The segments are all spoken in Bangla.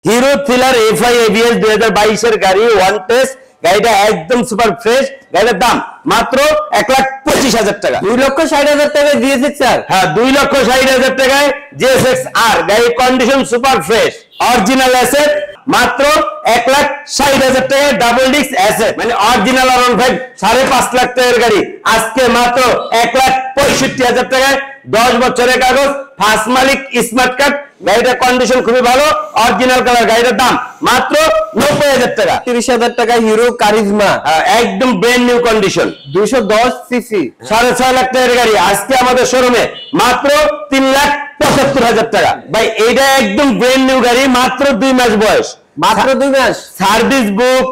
হিরো থ্রিলার এফআই এবিএস 2022 এর গাড়ি ওয়ান টেস্ট, গাড়িটা একদম সুপার ফ্রেশ। গাড়িটার দাম মাত্র 1,25,000 টাকা। 2,60,000 টাকায় জিএসএক্স আর। হ্যাঁ, 2,60,000 টাকায় জিএসএক্স আর। গাড়ির condition super fresh, original asset. মাত্র 1,60,000 টাকায় ডাবল ডিস্ক অ্যাসেট, মানে অরিজিনাল R15 5.5 লাখ টাকার গাড়ি আজকে মাত্র 1,65,000 টাকায়। 10 বছরের কাগজ, ফার্স্ট মালিক, স্মার্ট কার্ড। গাড়িটার কন্ডিশন খুবই ভালো, অরিজিনাল কালার। গাড়িটার দাম মাত্র 90,000 টাকা। 30,000 টাকা হিরো কারিজমা, একদম brand new condition, 210 CC, 6.5 lakh টাকার গাড়ি আজকে আমাদের শোরুমে মাত্র 3,75,000 টাকা। ভাই এইটা একদম ব্র্যান্ড নিউ গাড়ি, মাত্র 2 মাস বয়স, মাত্র 2 মাস। সার্ভিস বুক,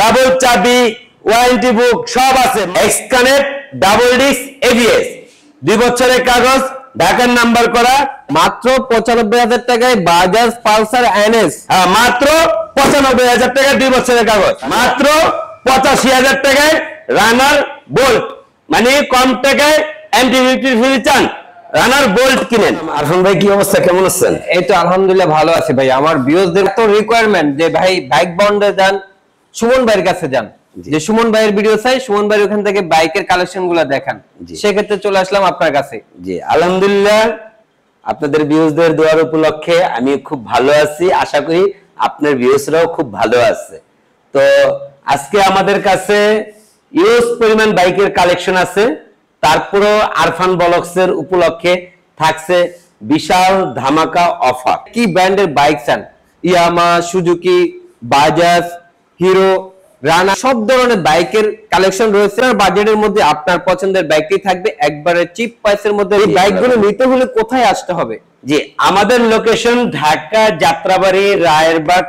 ডাবল চাবি, ওয়ারেন্টি বুক সব আছে। এক্সকানেক্ট, ডাবল ডিস্ক এবিএস, 2 বছরের কাগজ, ঢাকার নাম্বার করা। মাত্র 95,000 টাকায় বাজাজ পালসার এনএস। মাত্র 95,000 টাকায় 2 বছরের কাগজ। মাত্র 85,000 টাকায় রানার বোল্ট, মানে কম টাকায় অ্যান্টিভিটি ফ্রি চান, রানার বোল্ট কিনেন। আরফান ভাই কি অবস্থা, কেমন আছেন? এই তো আলহামদুলিল্লাহ ভালো আছি ভাই। আমার ভিউয়ারদের তো রিকোয়ারমেন্ট যে ভাই বাইক বন্ডে যান, সুমন ভাইয়ের কাছে যান, যে সুমন ভাইয়ের ভিডিও চাই, সুমন ভাইয়ের ওখান থেকে বাইকের কালেকশন গুলো দেখান। সেক্ষেত্রে চলে আসলাম আপনার কাছে। জি আলহামদুলিল্লাহ, আপনাদের ভিউয়ারদের দোয়ার উপলক্ষে আমি খুব ভালো আছি। আশা করি আপনার ভিউয়ার্সরাও খুব ভালো আছে। তো আজকে আমাদের কাছে ইউজ পরিমাণ বাইকের কালেকশন আছে। তারপরও আরফান ব্লগসের উপলক্ষে থাকছে বিশাল ধামাকা অফার। কি ব্র্যান্ডের বাইক চান, ইয়ামা, সুজুকি, বাজাজ, হিরো, রানা, সব ধরনের বাইকের কালেকশন রয়েছে। বাজেটের মধ্যে আপনার পছন্দের বাইকটি থাকবে একবারে চিপ প্রাইসের মধ্যে। এই বাইকগুলো নিতে হলে কোথায় আসতে হবে? জি, আমাদের লোকেশন ঢাকা যাত্রাবাড়ি, রায়েরবাগ,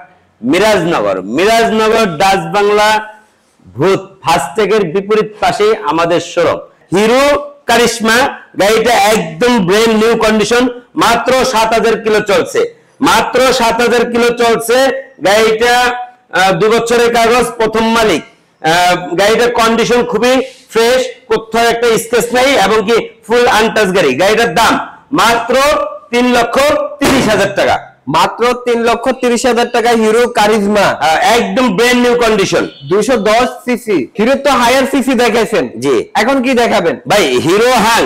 মিরাজনগর। মিরাজনগর ডাচ বাংলা ভূত ফাস্টেগের বিপরীত পাশে আমাদের শোরুম। হিরো কারিশমা গাড়িটা একদম ব্র্যান্ড নিউ কন্ডিশন, মাত্র 7,000 কিলো চলছে। মাত্র 7,000 কিলো চলছে। গাড়িটা 2 বছরের কাগজ, প্রথম মালিক। গাড়িটার কন্ডিশন খুবই ফ্রেশ, কোথাও একটা স্কেচ নাই, এবং কি ফুল আনটাচ গাড়ি। গাড়িটার দাম মাত্র 3,30,000 টাকা। মাত্র 3,30,000 টাকা হিরো কারিজমা, একদম brand new condition, 210 CC. Hero তো হায়ার সিসি দেখাইছেন, জি এখন কি দেখাবেন ভাই? Hero Hang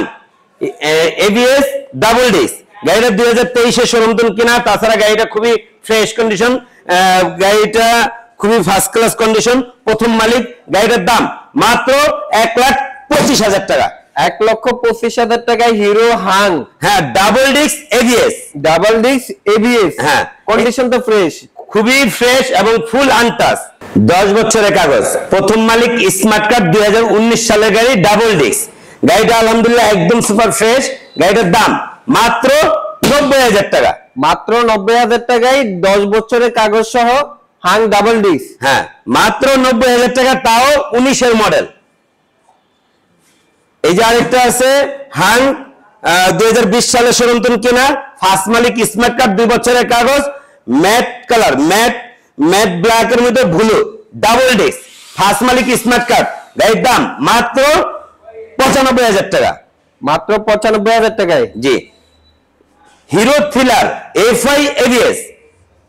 ABS double disc. গাড়িটা 2023 এর শোরুম কিনা। তাছাড়া গাড়িটা খুবই ফ্রেশ কন্ডিশন, গাড়িটা খুবই ফার্স্ট ক্লাস কন্ডিশন, প্রথম মালিক। গাড়িটার দাম মাত্র 1,25,000 টাকা। 1,25,000 টাকায় হিরো হাং, হ্যাঁ, double disc ABS. Double disc ABS, হ্যাঁ, কন্ডিশন তো ফ্রেশ, খুবই ফ্রেশ এবং ফুল আনটাচ। 10 বছরের কাগজ, প্রথম মালিক, স্মার্ট কার্ড, 2019 সালের গাড়ি, ডাবল ডিস্ক। গাড়িটা আলহামদুলিল্লাহ একদম সুপার ফ্রেশ। গাড়িটার দাম মাত্র 90,000 টাকা। মাত্র 90,000 টাকায় 10 বছরের কাগজ সহ হাং ডাবল ডিস্ক। হ্যাঁ, মাত্র 90,000 টাকা, তাও 19 এর মডেল। এই যে আরেকটা আছে হাং 2020 সালে শোরুম কেনা, ফার্স্ট মালিক, স্মার্ট কার্ড, 2 বছরের কাগজ, ম্যাট কালার, ম্যাট ব্ল্যাক এর মধ্যে ব্লু, ডাবল ডিস্ক, ফার্স্ট মালিক, স্মার্ট কার্ড। গাড়ির দাম মাত্র 95,000 টাকা। মাত্র 95,000 টাকায়। জি, Hero Thriller FI ABS.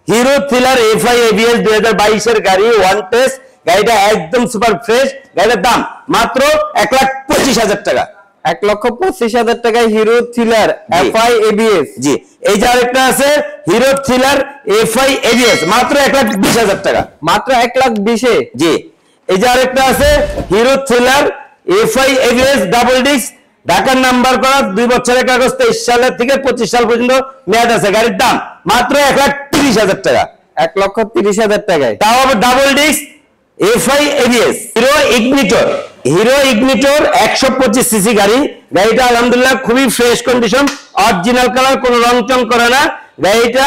Hero Thriller FI ABS 2022 এর গাড়ি, ওয়ান টেস্ট। গাড়িটা একদম সুপার ফ্রেশ। গাড়িটার দাম মাত্র 1,25,000 টাকা। 1,25,000 টাকায় হিরো থ্রিলার এফআই এবিএস। জি, এই যে আরেকটা আছে হিরো থ্রিলার এফআই এবিএস, মাত্র 1,20,000 টাকা। মাত্র 1,20,000। জি, এই যে আরেকটা আছে hero Thriller FI ABS double disc, ঢাকার নাম্বার করা, 2 বছরের কাগজ, 23 সাল থেকে 25 সাল পর্যন্ত মেয়াদ আছে। গাড়ির দাম মাত্র 1,30,000 টাকা। 1,30,000 টাকায়, তাও আবার double disc FI ABS. Hero ignitor, hero ignitor 125 CC গাড়ি। গাড়িটা আলহামদুলিল্লাহ খুবই ফ্রেশ কন্ডিশন, অরিজিনাল কালার, কোনো রং চং করে না। গাড়িটা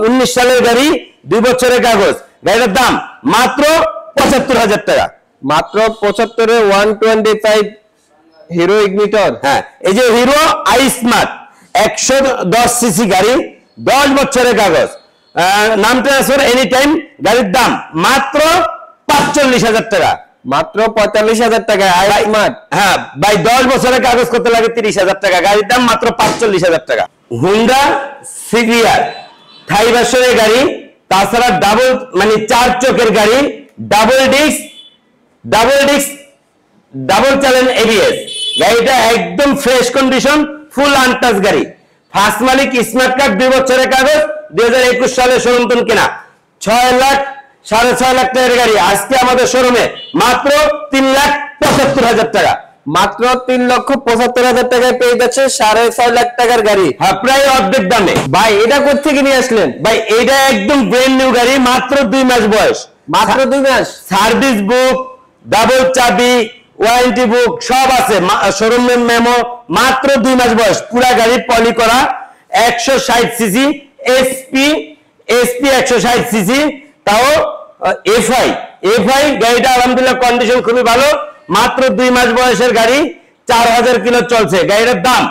19 সালের গাড়ি, 2 বছরের কাগজ। গাড়িটার দাম মাত্র 75,000 টাকা। মাত্র 75 এ 125 হিরো ইগনিটর। হ্যাঁ, এই যে হিরো আই স্মার্ট 110 সিসি গাড়ি, 10 বছরের কাগজ, নাম ট্রান্সফার এনি টাইম। গাড়ির দাম মাত্র 45,000 টাকা। মাত্র 45,000 টাকায় আই স্মার্ট। হ্যাঁ ভাই, 10 বছরের কাগজ করতে লাগে 30,000 টাকা। গাড়ির দাম মাত্র 45,000 টাকা। হুন্ডা সিভিআর থাই ভার্সনের গাড়ি, তাছাড়া ডাবল মানে 4 চোখের গাড়ি, ডাবল চ্যানেল এবিএস, গাড়িটা একদম ফ্রেশ কন্ডিশন, ফুল আনটাচ গাড়ি, ফার্স্ট মালিক, স্মার্ট কার্ড, 2 বছরের কাগজ, 2021 সালে শোরুম কেনা, 6,00,000 টাকার গাড়ি আজকে আমাদের শোরুমে মাত্র 3,75,000 টাকা। মাত্র 3,75,000 টাকায় পেয়ে যাচ্ছে 6.5 লাখ টাকার গাড়ি। হ্যাঁ, প্রায় অর্ধেক দামে। ভাই এটা কোথেকে নিয়ে আসলেন? ভাই এটা একদম ব্র্যান্ড নিউ গাড়ি, মাত্র 2 মাস বয়স, মাত্র 2 মাস। সার্ভিস বুক, ডাবল চাবি, ওয়ারেন্টি বুক সব আছে, শোরুমের মেমো, মাত্র 2 মাস বয়স, পুরা গাড়ি পলি করা, 160 সিসি এসপি 160 সিসি, তাও এফআই গাড়িটা আলহামদুলিল্লাহ কন্ডিশন খুবই ভালো, মাত্র 2 মাস বয়সের গাড়ি, 4,000 কিলো চলছে। গাড়িটার দাম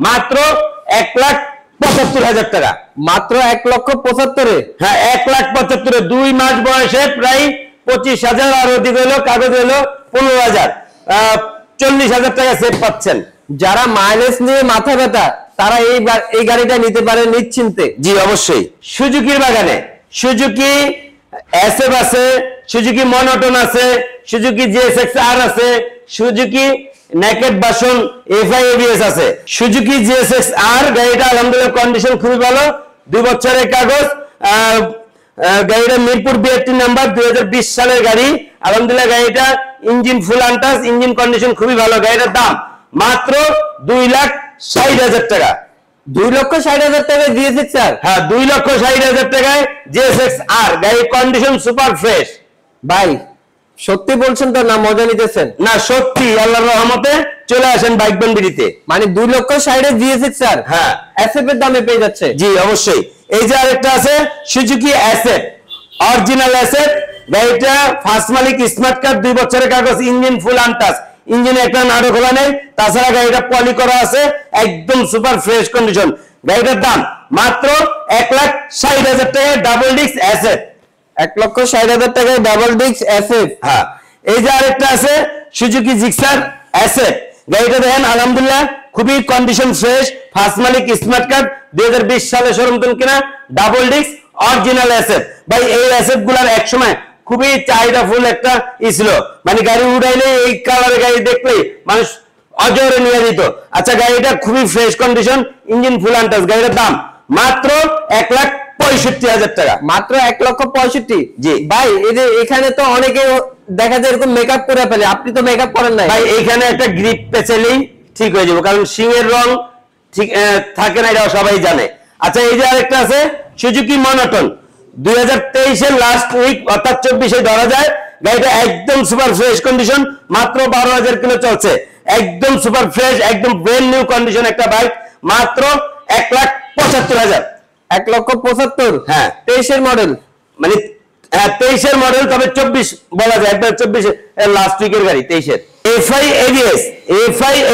মাত্র 1,75,000 টাকা। মাত্র 1,75,000। হ্যাঁ, 1,75,000, 2 মাস বয়সে প্রায় 25,000, আর ওদিকে হলো কাগজ হলো 15,000, 40,000 টাকা সেভ পাচ্ছেন। যারা মাইলেজ নিয়ে মাথা ব্যথা তারা এই গাড়িটা নিতে পারে নিশ্চিন্তে। জি অবশ্যই। সুজুকির বাগানে সুজুকি এসএফ আছে, সুজুকি মনোটন আছে, সুজুকি জিএসএক্সআর আছে, Suzuki naked version FI ABS আছে। সুজুকি জিএসএক্সআর গাড়িটা আলহামদুলিল্লাহ কন্ডিশন খুবই ভালো, 2 বছরের কাগজ, গাড়িটা মিরপুর বিআরটি নাম্বার, 2020 সালের গাড়ি। আলহামদুলিল্লাহ গাড়িটা ইঞ্জিন ফুল আনটাচ, ইঞ্জিন কন্ডিশন খুবই ভালো। গাড়িটার দাম মাত্র 2,60,000 টাকা। 2,60,000 টাকায় জিএসএক্সআর। হ্যাঁ, 2,60,000 টাকায় জিএসএক্সআর, গাড়ির কন্ডিশন সুপার ফ্রেশ। ভাই সত্যি বলছেন তো না মজা নিতেছেন? না সত্যি, আল্লাহর রহমতে চলে আসেন বাইক বন্ডিতে। মানে 2,60,000 জিএসএক্সআর হ্যাঁ, এসএফ এর দামে পেয়ে যাচ্ছে। জি অবশ্যই। এই যে আরেকটা আছে সুজুকি অ্যাসেট, অরিজিনাল অ্যাসেট, গাড়িটা ফার্স্ট মালিক, স্মার্ট কার্ড, 2 বছরের কাগজ, ইঞ্জিন ফুল আনটাচ, ইঞ্জিনে একটা নাড়ু খোলা নেই, তাছাড়া গাড়িটা পলি করা আছে, একদম সুপার ফ্রেশ কন্ডিশন। গাড়িটার দাম মাত্র 1,60,000 টাকায় ডাবল ডিস্ক অ্যাসেট। 1,60,000 টাকায় ডাবল ডিস্ক এসএফ। হ্যাঁ, এই যে আরেকটা আছে সুজুকি জিক্সার অ্যাসেট, গাড়িটা দেখেন আলহামদুলিল্লাহ খুবই কন্ডিশন ফ্রেশ, ফার্স্ট মালিক, স্মার্ট কার্ড, 2020 সালে শোরুম কিনা, ডাবল ডিস্ক, অরিজিনাল অ্যাসেট। ভাই এই অ্যাসেট গুলার একসময় খুবই চাহিদা ফুল একটা ছিল, মানে গাড়ি উড়াইলে এই কালারের গাড়ি দেখলেই মানুষ অজরে নিয়ে দিত। আচ্ছা, গাড়িটা খুবই ফ্রেশ কন্ডিশন, ইঞ্জিন ফুল আনটাচ। গাড়িটার দাম মাত্র 1,65,000 টাকা। মাত্র 1,65,000। জি ভাই এই যে এখানে তো অনেকে দেখা যায় এরকম মেকআপ করে ফেলে, আপনি তো মেকআপ করেন নাই। ভাই এইখানে একটা গ্রিপ পেঁচালেই ঠিক হয়ে যাবে, কারণ সিংহের রং ঠিক থাকে না, এটা সবাই জানে। আচ্ছা, এই যে আরেকটা আছে সুজুকি মনোটন, 2023 এর লাস্ট উইক অর্থাৎ 24-এ ধরা যায়। গাড়িটা একদম সুপার ফ্রেশ কন্ডিশন, মাত্র 12,000 কিলো চলছে, একদম সুপার ফ্রেশ, একদম ব্র্যান্ড নিউ কন্ডিশন একটা বাইক, মাত্র 1,75,000। 1,75,000। হ্যাঁ, 23 এর মডেল, মানে 23 এর মডেল, তবে 24 বলা যায়, একবার 24 এর লাস্ট উইকের গাড়ি, 23 এর। এফআই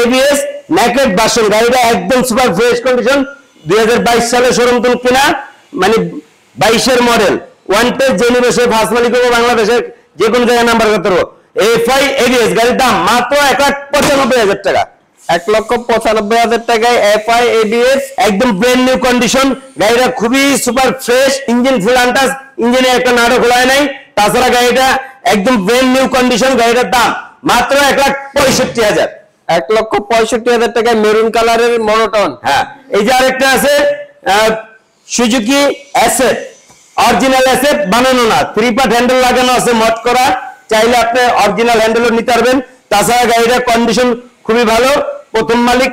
এবিএস নেকেড ভার্সন, গাড়িটা একদম সুপার ফ্রেশ কন্ডিশন, 2022 সালে শোরুম কিনা, মানে 22 এর মডেল, ওয়ান্টেড জেনে বসে ফার্স্ট মালিক হবে, বাংলাদেশের যে কোনো জায়গায় নাম্বার করতে পারবো। এফআই এবিএস গাড়ির দাম মাত্র 1,95,000 টাকা। 1,95,000 টাকায় এফআই এবিএস, একদম ব্র্যান্ড নিউ কন্ডিশন। গাড়িটা খুবই সুপার ফ্রেশ, ইঞ্জিন ফুল আনটাচ, ইঞ্জিনে একটা নাড়ু খোলা নাই, তাছাড়া গাড়িটা একদম ব্র্যান্ড নিউ কন্ডিশন। গাড়িটার দাম মাত্র 1,65,000। 1,65,000 টাকায় মেরুন কালারের মনোটন। হ্যাঁ, এই যে আরেকটা আছে সুজুকি অ্যাসেট, অরিজিনাল অ্যাসেট, বানানো না, 3 পার্ট হ্যান্ডেল লাগানো আছে, মড করা, চাইলে আপনি অরিজিনাল হ্যান্ডেলও নিতে পারবেন। তাছাড়া গাড়িটার কন্ডিশন খুবই ভালো, প্রথম মালিক,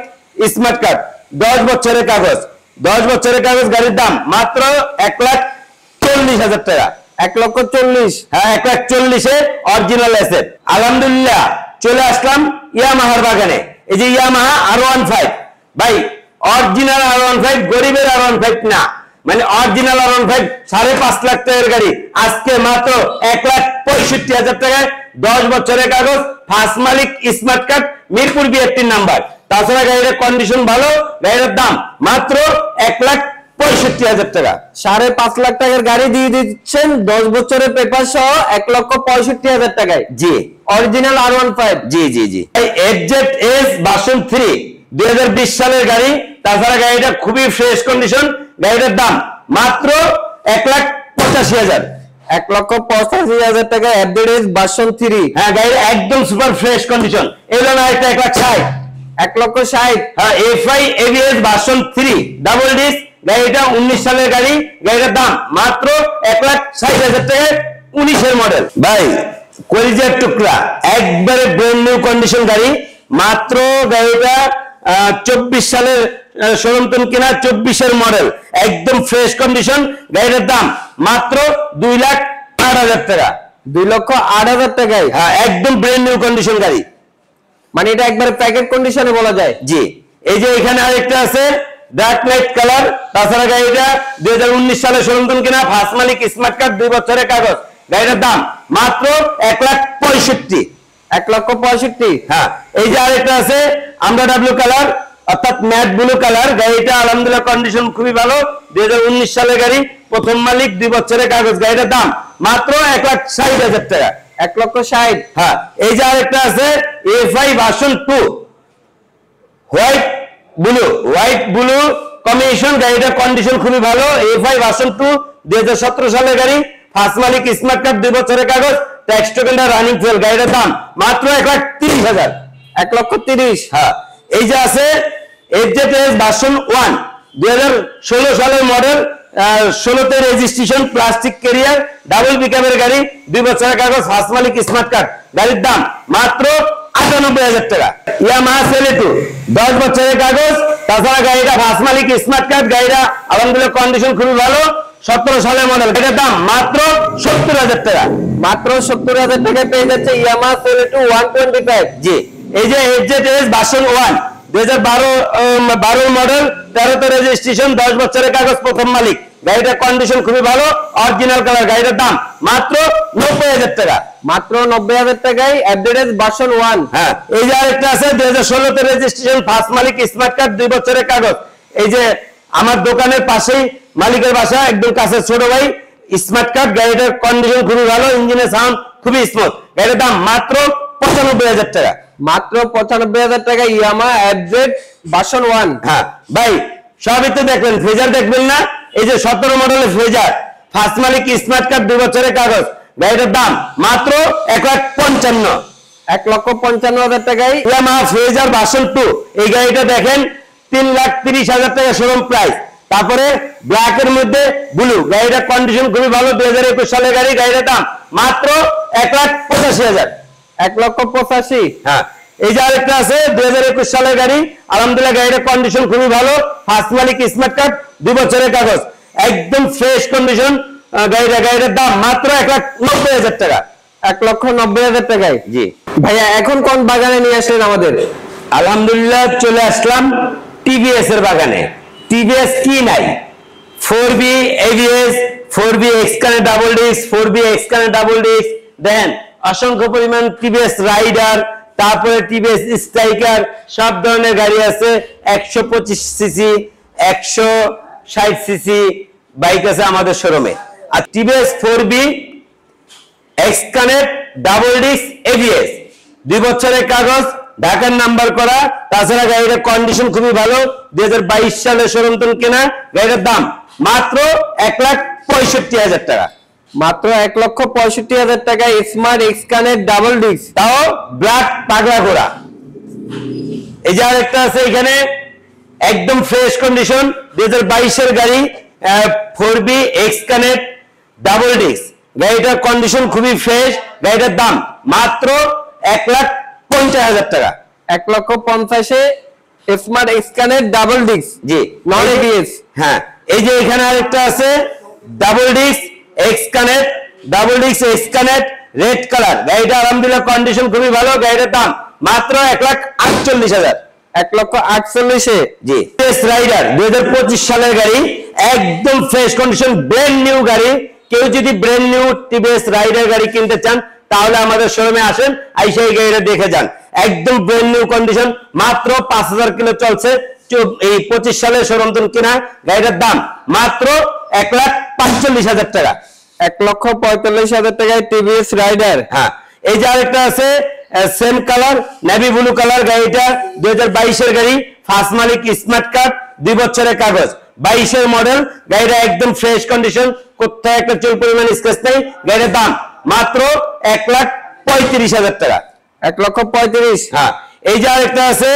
স্মার্ট কার্ড, 10 বছরের কাগজ, 10 বছরের কাগজ। গাড়ির দাম মাত্র 1,40,000 টাকা। 1,40,000। হ্যাঁ, 1,40,000-এ অরিজিনাল অ্যাসেট। আলহামদুলিল্লাহ চলে আসলাম ইয়ামাহার বাগানে। এই যে ইয়ামাহা R15, ভাই অরিজিনাল R15, গরিবের R15 না, মানে অরিজিনাল R15 5.5 লাখ টাকার গাড়ি আজকে মাত্র 1,65,000 টাকায়, 10 বছরের কাগজ, ফার্স্ট মালিক, smart card, Mirpur BRT number. তাছাড়া গাড়ির কন্ডিশন ভালো, গাড়ির দাম মাত্র 1,65,000 টাকা। 5.5 লাখ টাকার গাড়ি দিয়ে দিচ্ছেন 10 বছরের পেপার সহ 1,65,000 টাকায়। জি, অরিজিনাল R15। জি জি জি। FZS ভার্সন 3, 2020 সালের গাড়ি। তাছাড়া গাড়িটা খুবই ফ্রেশ কন্ডিশন, গাড়িটার দাম মাত্র 1,75,000 85,000। 1,85,000 টাকা অ্যাভারেজ ভার্সন 3। হ্যাঁ, গাড়িটা একদম সুপার ফ্রেশ কন্ডিশন। এলো না একটা 1,60,000। 1,60,000। হ্যাঁ, FI ABS version 3 double disc, গাড়িটা 19 সালের গাড়ি। গাড়িটার দাম মাত্র 1,60,000 টাকা, 19 এর মডেল। ভাই কলিজার টুকরা, একবারে ব্র্যান্ড নিউ কন্ডিশন গাড়ি। মাত্র গাড়িটা 24 সালের শোরুম কিনা, 24 এর মডেল, একদম ফ্রেশ কন্ডিশন। গাড়িটার দাম মাত্র 2,08,000 টাকা। 2,08,000 টাকায়। হ্যাঁ, একদম ব্র্যান্ড নিউ কন্ডিশন গাড়ি। মানে এটা একবারে প্যাকেট কন্ডিশনে বলা যায়। জি, এই যে এখানে আরেকটা আছে ডার্ক লাইট কালার। তাছাড়া গাড়িটা 2019 সালে শোরুম কিনা, ফার্স্ট মালিক, স্মার্ট কার্ড, 2 বছরের কাগজ। গাড়িটার দাম মাত্র 1,65,000। 1,65,000। হ্যাঁ, এই যে আরেকটা আছে আমরা ডাব্লিউ কালার, অর্থাৎ ম্যাট ব্লু কালার। গাড়িটা আলহামদুলিল্লাহ কন্ডিশন খুবই ভালো, 2019 সালের গাড়ি, প্রথম মালিক, 2 বছরের কাগজ। গাড়িটার দাম মাত্র 1,60,000 টাকা। 1,60,000। হ্যাঁ, এই যে আরেকটা আছে FI version 2 white blue combination. গাড়িটার কন্ডিশন খুবই ভালো, FI ভার্সন 2, 2017 সালের গাড়ি, ফার্স্ট মালিক, স্মার্ট কার্ড, 2 বছরের কাগজ, ট্যাক্স টোকেনটা রানিং ফুয়েল। গাড়িটার দাম মাত্র 1,30,000। 1,30,000। হ্যাঁ, এই যে আছে FZS ভার্সন 1, 2016 সালের মডেল, 16তে রেজিস্ট্রেশন, প্লাস্টিক ক্যারিয়ার, ডাবল পিকআপের গাড়ি, 2 বছরের কাগজ, ফার্স্ট মালিক, স্মার্ট কার্ড। গাড়ির দাম মাত্র 98,000 টাকা। ইয়ামাহা সেলেটু, 10 বছরের কাগজ। তাছাড়া গাড়িটা ফার্স্ট মালিক, স্মার্ট কার্ড। গাড়িটা আলহামদুলিল্লাহ কন্ডিশন খুবই ভালো, 17 সালের মডেল। এটার দাম মাত্র 70,000 টাকা। মাত্র 70,000 টাকায় পেয়ে যাচ্ছে ইয়ামাহা সেলেটু 125। জি, এই যে FZS ভার্সন 1, 2012 মডেল, 13তে রেজিস্ট্রেশন, 10 বছরের কাগজ, প্রথম মালিক। গাড়িটার কন্ডিশন খুবই ভালো, অরিজিনাল কালার। গাড়িটার দাম মাত্র 90,000 টাকা। মাত্র 90,000 টাকায় অ্যাভারেজ ভার্সন 1। হ্যাঁ, এই যে আরেকটা আছে 2016তে রেজিস্ট্রেশন, ফার্স্ট মালিক, স্মার্ট কার্ড, 2 বছরের কাগজ। এই যে আমার দোকানের পাশেই মালিকের বাসা, একদম কাছে ছোট ভাই, স্মার্ট কার্ড। গাড়িটার কন্ডিশন খুবই ভালো, ইঞ্জিনের সাউন্ড খুবই স্মুথ। গাড়িটার দাম মাত্র 95,000 টাকা। মাত্র 95,000 টাকা ইয়ামাহা অ্যাভারেজ ভার্সন 1। হ্যাঁ ভাই, সবই তো দেখবেন, ফ্রেজার দেখবেন না? এই যে 17 মডেলের ফ্রেজার, ফার্স্ট মালিক, স্মার্ট কার্ড, 2 বছরের কাগজ। গাড়িটার দাম মাত্র 1,55,000। 1,55,000 টাকায় ইয়ামাহা ফ্রেজার ভার্সন 2, এই গাড়িটা দেখেন 3,30,000 টাকা শোরুম প্রাইস। তারপরে ব্ল্যাক এর মধ্যে ব্লু, গাড়িটার কন্ডিশন খুবই ভালো, 2021 সালের গাড়ি। গাড়িটার দাম মাত্র 1,85,000। 1,85,000। হ্যাঁ, এই যে আরেকটা আছে 2021 সালের গাড়ি, আলহামদুলিল্লাহ গাড়িটার কন্ডিশন খুবই ভালো, ফার্স্ট মালিক, স্মার্ট কার্ড, 2 বছরের কাগজ, একদম ফ্রেশ কন্ডিশন। গাড়িটার দাম মাত্র 1,90,000 টাকা। 1,90,000 টাকায়। জি ভাইয়া, এখন কোন বাগানে নিয়ে আসলেন আমাদের? আলহামদুলিল্লাহ চলে আসলাম টিভিএস এর বাগানে। টিভিএস কি নাই? 4B ABS, 4B এক্সকানে ডাবল ডিস্ক, 4B এক্সকানে ডাবল ডিস্ক। দেখেন অসংখ্য পরিমাণ টিভিএস রাইডার, তারপরে টিভিএস স্ট্রাইকার, সব ধরনের গাড়ি আছে। 125 সিসি, 160 সিসি বাইক আছে আমাদের শোরুমে। আর TVS 4B XConnect double disc ABS, 2 বছরের কাগজ, ঢাকার নাম্বার করা। তাছাড়া গাড়িটার কন্ডিশন খুবই ভালো, 2022 সালে শোরুম কেনা। গাড়িটার দাম মাত্র 1,65,000 টাকা। মাত্র 1,65,000 টাকায় স্মার্ট এক্সকানেক্ট ডাবল ডিস্ক, তাও ব্ল্যাক পাগলা ঘোড়া। এই যে আরেকটা আছে এখানে, একদম ফ্রেশ কন্ডিশন, 2022 এর গাড়ি, 4B এক্সকানেক্ট ডাবল ডিস্ক। গাড়িটার কন্ডিশন খুবই ফ্রেশ। গাড়িটার দাম মাত্র 1,50,000 টাকা। 1,50,000 স্মার্ট এক্সকানেক্ট ডাবল ডিস্ক। জি, নন ABS। হ্যাঁ, এই যে এখানে আরেকটা আছে double disc X Connect, double disk X Connect red colour. গাড়িটা আলহামদুলিল্লাহ কন্ডিশন খুবই ভালো। গাড়িটার দাম মাত্র 1,48,000। 1,48,000। জি, টিভিএস রাইডার 2025 সালের গাড়ি, একদম ফ্রেশ কন্ডিশন, ব্র্যান্ড নিউ গাড়ি। কেউ যদি ব্র্যান্ড নিউ টিভিএস রাইডার গাড়ি কিনতে চান তাহলে আমাদের শোরুমে আসেন, আইসা এই গাড়িটা দেখে যান। একদম ব্র্যান্ড নিউ কন্ডিশন, মাত্র 5,000 কিলো চলছে, এই 25 সালের শোরুম কিনা। গাড়িটার দাম মাত্র 1,45,000 টাকা। 1,45,000 টাকায় টিভিএস রাইডার। হ্যাঁ, এই যে আরেকটা আছে same colour, navy blue colour. গাড়িটা 2022 এর গাড়ি, ফার্স্ট মালিক, স্মার্ট কার্ড, 2 বছরের কাগজ, 22 এর মডেল। গাড়িটা একদম ফ্রেশ কন্ডিশন, কোথায় একটা চুল পরিমাণ স্কেচ নেই। গাড়িটার দাম মাত্র 1,35,000 টাকা। 1,35,000। হ্যাঁ, এই যে আরেকটা আছে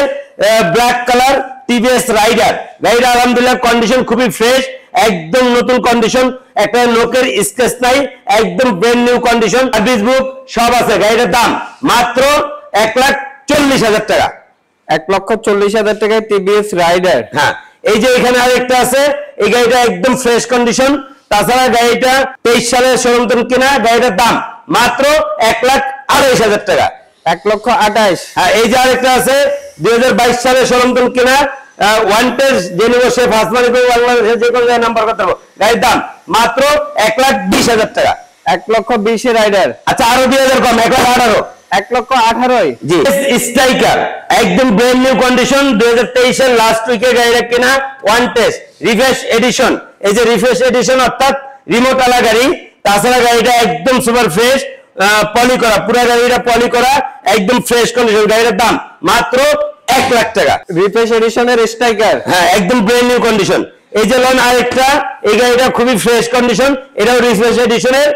ব্ল্যাক কালার টিভিএস রাইডার। গাড়িটা আলহামদুলিল্লাহ কন্ডিশন খুবই ফ্রেশ, একদম নতুন কন্ডিশন, একটা লোকের স্কেচ নাই, একদম brand new condition, service book সব আছে। গাড়িটার দাম মাত্র 1,40,000 টাকা। 1,40,000 টাকায় টিভিএস রাইডার। হ্যাঁ, এই যে এখানে আরেকটা আছে, এই গাড়িটা একদম ফ্রেশ কন্ডিশন। তাছাড়া গাড়িটা 23 সালের শোরুম থেকে কেনা। গাড়িটার দাম মাত্র 1,28,000 টাকা। 1,28,000। হ্যাঁ, এই যে আরেকটা আছে 2022 সালের শোরুম থেকে কেনা, ওয়ান টেস্ট যে নিব সে ফার্স্ট মালিক বাংলাদেশের যে কোনো জায়গায় নাম্বার করতে পারবো। গাড়ির দাম মাত্র 1,20,000 টাকা। 1,20,000 রাইডার। আচ্ছা, আরো 2,000 কম, 1,18,000। 1,18,000। জি, স্ট্রাইকার একদম ব্র্যান্ড নিউ কন্ডিশন, 2023 এর লাস্ট উইকে গাড়িটা কেনা, ওয়ান টেস্ট রিফ্রেশ এডিশন। এই যে রিফ্রেশ এডিশন অর্থাৎ রিমোট আলা গাড়ি। তাছাড়া গাড়িটা একদম সুপার ফ্রেশ, পলি করা, পুরো গাড়িটা পলি করা, একদম ফ্রেশ কন্ডিশন। গাড়িটার দাম মাত্র 1 লাখ টাকা। রিফ্রেশ এডিশনের স্ট্রাইকার। হ্যাঁ, একদম ব্র্যান্ড নিউ কন্ডিশন। এই যে লোন আরেকটা, এই গাড়িটা খুবই ফ্রেশ কন্ডিশন, এটাও রিফ্রেশ এডিশনের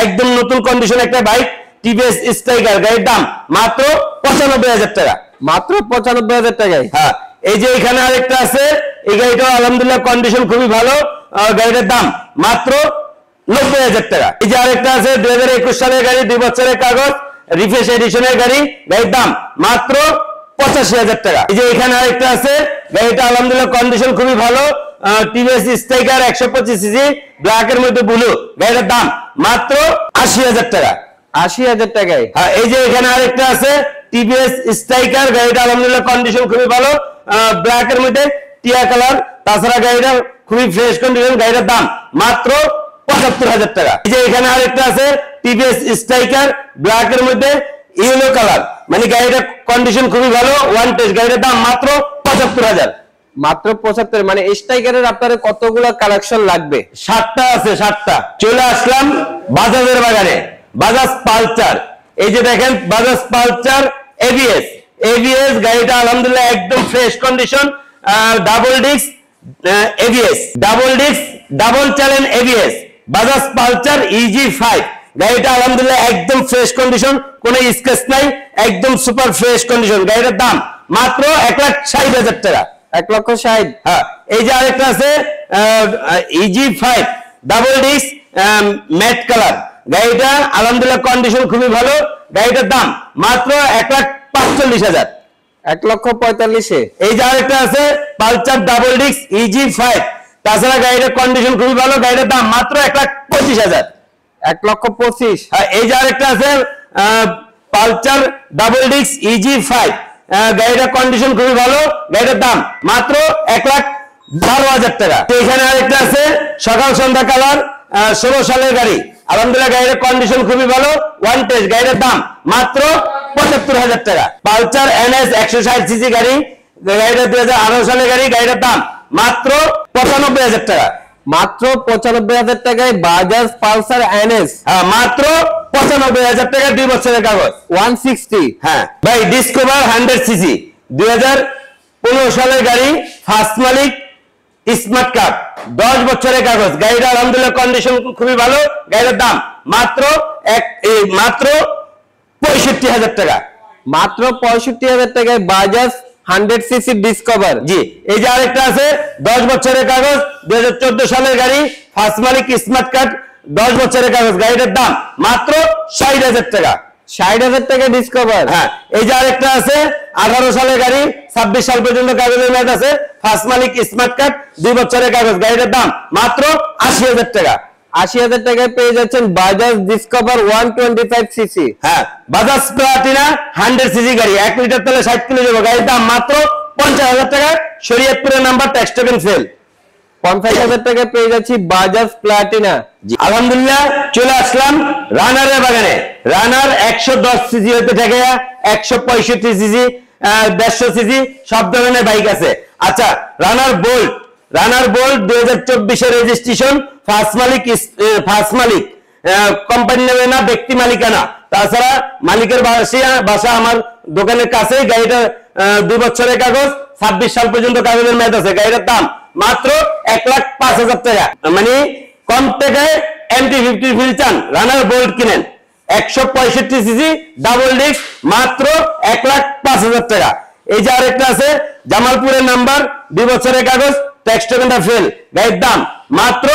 একদম নতুন কন্ডিশন একটা বাইক, টিভিএস স্ট্রাইকার। গাড়ির দাম মাত্র 95,000 টাকা। মাত্র 95,000 টাকায়। হ্যাঁ, এই যে এখানে আরেকটা আছে, এই গাড়িটা আলহামদুলিল্লাহ কন্ডিশন খুবই ভালো, গাড়িটার দাম মাত্র 90,000 টাকা। এই যে আরেকটা আছে 2021 সালের গাড়ি, 2 বছরের কাগজ, রিফ্রেশ এডিশনের গাড়ি। গাড়ির দাম মাত্র 85,000 টাকা। এই যে এখানে আরেকটা আছে, গাড়িটা আলহামদুলিল্লাহ কন্ডিশন খুবই ভালো, টিভিএস স্ট্রাইকার 125 সিসি, ব্ল্যাকের মধ্যে ব্লু। গাড়িটার দাম মাত্র 80,000 টাকা। 80,000 টাকায়। হ্যাঁ, এই যে এখানে আরেকটা আছে টিভিএস স্ট্রাইকার। গাড়িটা আলহামদুলিল্লাহ কন্ডিশন খুবই ভালো, ব্ল্যাকের মধ্যে টিয়া কালার। তাছাড়া গাড়িটা খুবই ফ্রেশ কন্ডিশন। গাড়িটার দাম মাত্র 75,000 টাকা। এই যে এখানে আরেকটা আছে টিভিএস স্ট্রাইকার, ব্ল্যাকের মধ্যে ইয়েলো কালার, মানে গাড়িটা কন্ডিশন খুবই ভালো, ওয়ান টেস্ট। গাড়িটার দাম মাত্র 75,000। মাত্র 75। মানে স্ট্রাইকারের আপনার কতগুলো কালেকশন লাগবে? 7টা আছে, 7টা। চলে আসলাম বাজাজের বাগানে, বাজাজ পালসার। এই যে দেখেন বাজাজ পালসার এবিএস। এবিএস গাড়িটা আলহামদুলিল্লাহ একদম fresh condition, double disc ABS, double disc double channel ABS, Bajaj Pulsar EG5। গাড়িটা আলহামদুলিল্লাহ একদম ফ্রেশ কন্ডিশন, কোনো স্ক্র্যাচ নাই, একদম সুপার ফ্রেশ কন্ডিশন। গাড়িটার দাম মাত্র 1,60,000 টাকা। 1,60,000। হ্যাঁ, এই যে আরেকটা আছে EG5 double disc matte colour. গাড়িটা আলহামদুলিল্লাহ কন্ডিশন খুবই ভালো। গাড়িটার দাম মাত্র 1,45,000। 1,45,000। এই যে আরেকটা আছে পালসার ডাবল ডিস্ক EG5। তাছাড়া গাড়িটার কন্ডিশন খুবই ভালো। গাড়িটার দাম মাত্র 1,25,000। 1,25,000। হ্যাঁ, এই যে আরেকটা আছে পালসার ডাবল ডিস্ক EG5। গাড়িটার কন্ডিশন খুবই ভালো। গাড়িটার দাম মাত্র 1,12,000 টাকা। এখানে আরেকটা আছে সকাল সন্ধ্যা কালার, 16 সালের গাড়ি। আলহামদুলিল্লাহ গাড়ির কন্ডিশন খুবই ভালো, ওয়ান টেস্ট। গাড়ির দাম মাত্র 75,000 টাকা। পালসার NS 160 সিসি গাড়ি। গাড়িটা 2018 সালের গাড়ি। গাড়িটার দাম মাত্র 95,000 টাকা। মাত্র 95,000 টাকায় বাজাজ পালসার NS। হ্যাঁ, মাত্র 95,000 টাকা, 2 বছরের কাগজ, 160। হ্যাঁ ভাই, ডিসকভার 100 সিসি, 2015 সালের গাড়ি, ফার্স্ট মালিক, স্মার্ট কার্ড, 10 বছরের কাগজ। গাড়িটা আলহামদুলিল্লাহ কন্ডিশন খুবই ভালো। গাড়ির দাম মাত্র 65,000 টাকা। মাত্র 65,000 টাকায় বাজাজ 100 সিসি ডিসকভার। জি, এই যে আরেকটা আছে 10 বছরের কাগজ, 2014 সালের গাড়ি, ফার্স্ট মালিক, স্মার্ট কার্ড, 10 বছরের কাগজ। গাড়িটার দাম মাত্র 60,000 টাকা। 60,000 টাকা ডিসকভার। হ্যাঁ, এই যে আরেকটা আছে 18 সালের গাড়ি, 26 সাল পর্যন্ত কাগজের মেয়াদ আছে, ফার্স্ট মালিক, স্মার্ট কার্ড, 2 বছরের কাগজ। গাড়িটার দাম মাত্র 80,000 টাকা। 80,000 টাকায় পেয়ে যাচ্ছেন বাজাজ ডিসকভার 125 সিসি। হ্যাঁ, বাজাজ প্লাটিনা 100 সিসি গাড়ি, 1 লিটার তেলে 60 কিলো যাবে। গাড়ির দাম মাত্র 50,000 টাকা। শরীয়তপুরের নাম্বার, ট্যাক্স টোকেন ফেল। 50,000 টাকায় পেয়ে যাচ্ছি বাজাজ প্লাটিনা। আলহামদুলিল্লাহ চলে আসলাম রানারের বাগানে। রানার 110 সিসি হতে থাকে 165 সিসি, 150 সিসি, সব ধরনের বাইক আছে। আচ্ছা, রানার বোল্ট, রানার বোল্ট 2024 এর রেজিস্ট্রেশন, ফার্স্ট মালিক, কোম্পানি নেবে না, ব্যক্তি মালিকানা। তাছাড়া মালিকের বাসা আমার দোকানের কাছেই। গাড়িটা 2 বছরের কাগজ, 26 সাল পর্যন্ত কাগজের মেয়াদ আছে। গাড়িটার দাম মাত্র 1,05,000 টাকা। মানে কম টাকায় MT-50 ফিল চান, রানার বোল্ট কিনেন 165 সিসি ডাবল ডিস্ক মাত্র 1,05,000 টাকা। এই যে আরেকটা আছে জামালপুরের নাম্বার, 2 বছরের কাগজ, ট্যাক্স টোকেনটা ফেল, গাড়ির দাম মাত্র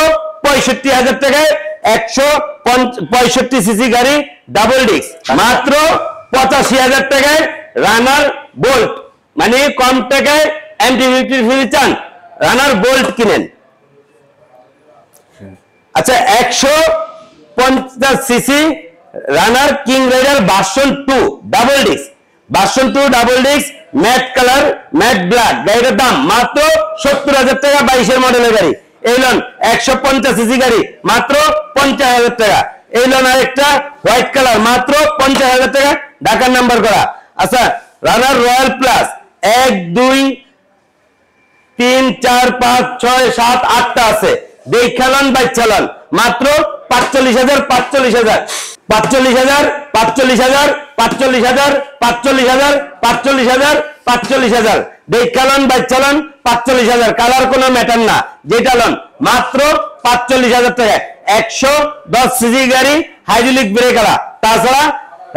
65,000 টাকায় 165 সিসি গাড়ি ডাবল ডিস্ক মাত্র 85,000 টাকায় রানার বোল্ট, মানে কম টাকায় MT-50 ফিল চান, রানার বোল্ট কিনেন। আচ্ছা 150 CC runner king rider version 2 double disc, version 2 double disc matte colour matte black, গাড়িটার দাম মাত্র 70,000 টাকা, 22 মডেলের গাড়ি। এই লোন 150 সিসি গাড়ি মাত্র 50,000 টাকা। এই লোন আরেকটা হোয়াইট কালার মাত্র 50,000 টাকা, ঢাকার নাম্বার করা। আচ্ছা রানার রয়্যাল প্লাস 1 2 3 4 5 6 7 8টা আছে, দেখালন বাই চালান মাত্র 45,000 45,000 45,000 45,000 45,000 45,000 45,000 45,000 দেখালন বাই চালান 45,000, কালার কোনো ম্যাটার না, যেটা লন মাত্র 45,000 টাকা। 110 সিসি গাড়ি হাইড্রোলিক ব্রেক আলা, তাছাড়া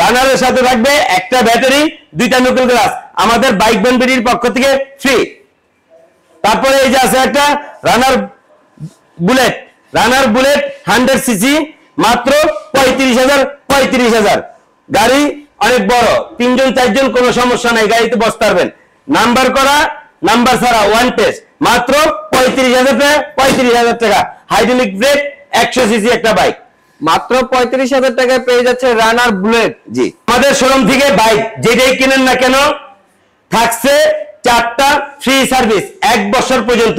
রানারের সাথে থাকবে একটা ব্যাটারি, 2টা নকল গ্লাস, আমাদের বাইক বনবিডির পক্ষ থেকে ফ্রি। তারপরে এই যে আছে একটা রানার বুলেট, রানার বুলেট 100 সিসি মাত্র 35,000 35,000, গাড়ি অনেক বড়, 3 জন 4 জন কোনো সমস্যা নাই, গাড়িতে বসতে পারবেন, নাম্বার করা নাম্বার ছাড়া ওয়ান টেস্ট মাত্র 35,000 টাকা 35,000 টাকা। হাইড্রোলিক ব্রেক 100 সিসি একটা বাইক মাত্র 35,000 টাকায় পেয়ে যাচ্ছে রানার বুলেট। জি, আমাদের শোরুম থেকে বাইক যেটাই কিনেন না কেন থাকছে 4টা ফ্রি সার্ভিস, 1 বছর পর্যন্ত,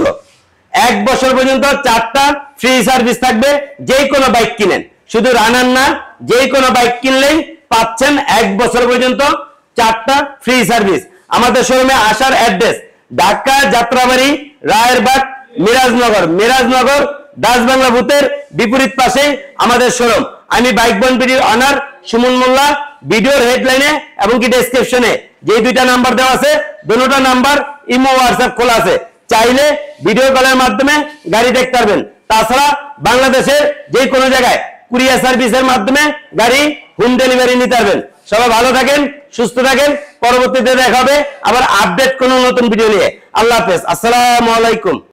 1 বছর পর্যন্ত 4টা ফ্রি সার্ভিস থাকবে। যে কোনো বাইক কিনেন, শুধু রানার না, যে কোনো বাইক কিনলেই পাচ্ছেন 1 বছর পর্যন্ত 4টা ফ্রি সার্ভিস। আমাদের শোরুমে আসার অ্যাড্রেস ঢাকা যাত্রাবাড়ি রায়েরবাগ মিরাজনগর, মিরাজনগর দাস বাংলা বুথের বিপরীত পাশে আমাদের শোরুম। আমি বাইক বনবিডির অনার সুমন মোল্লা। ভিডিওর হেডলাইনে এবং কি ডেসক্রিপশনে যে 2টা নাম্বার দেওয়া আছে, দুটো নাম্বার ইমো হোয়াটসঅ্যাপ খোলা আছে, চাইলে ভিডিও কলের মাধ্যমে গাড়ি দেখতে পারবেন। তাছাড়া বাংলাদেশের যে কোনো জায়গায় কুরিয়ার সার্ভিসের মাধ্যমে গাড়ি হোম ডেলিভারি নিতে পারবেন। সবাই ভালো থাকেন, সুস্থ থাকেন, পরবর্তীতে দেখা হবে আবার আপডেট কোনো নতুন ভিডিও নিয়ে। আল্লাহ হাফেজ, আসসালামু আলাইকুম।